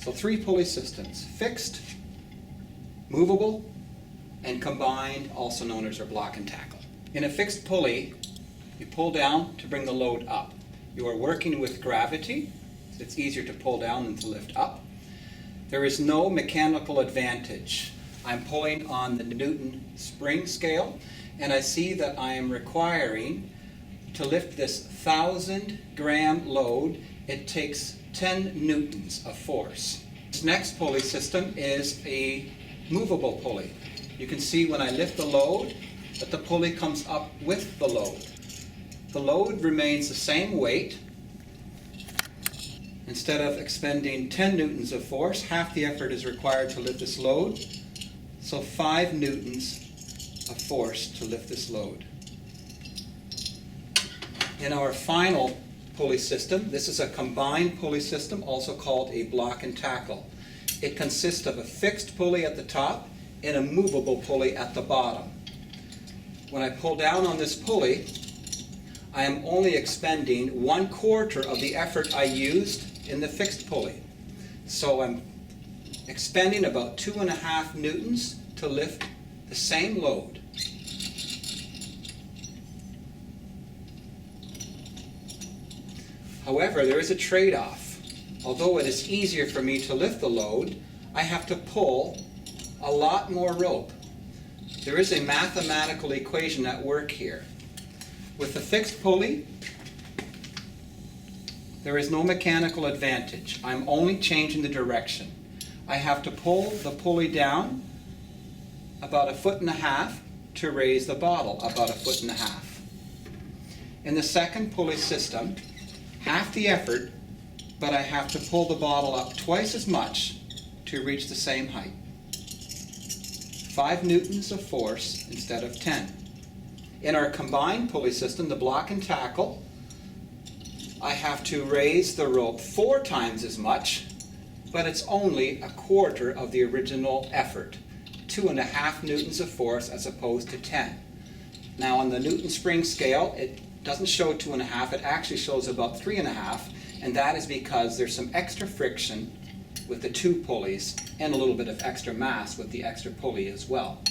So 3 pulley systems: fixed, movable, and combined, also known as our block and tackle. In a fixed pulley, you pull down to bring the load up. You are working with gravity. It's easier to pull down than to lift up. There is no mechanical advantage. I'm pulling on the Newton spring scale, and I see that I am requiring to lift this 1,000-gram load. It takes 10 newtons of force. This next pulley system is a movable pulley. You can see when I lift the load that the pulley comes up with the load. The load remains the same weight. Instead of expending 10 newtons of force, half the effort is required to lift this load. So 5 newtons of force to lift this load. In our final pulley system, this is a combined pulley system, also called a block and tackle. It consists of a fixed pulley at the top and a movable pulley at the bottom. When I pull down on this pulley, I am only expending 1/4 of the effort I used in the fixed pulley. So I'm expending about 2.5 newtons to lift the same load. However, there is a trade-off. Although it is easier for me to lift the load, I have to pull a lot more rope. There is a mathematical equation at work here. With the fixed pulley, there is no mechanical advantage. I'm only changing the direction. I have to pull the pulley down about 1.5 feet to raise the bottle about 1.5 feet. In the second pulley system, half the effort, but I have to pull the bottle up twice as much to reach the same height. 5 newtons of force instead of 10. In our combined pulley system, the block and tackle, I have to raise the rope 4 times as much, but it's only 1/4 of the original effort. 2.5 newtons of force as opposed to 10. Now on the Newton spring scale, it doesn't show 2.5, it actually shows about 3.5, and that is because there's some extra friction with the 2 pulleys and a little bit of extra mass with the extra pulley as well.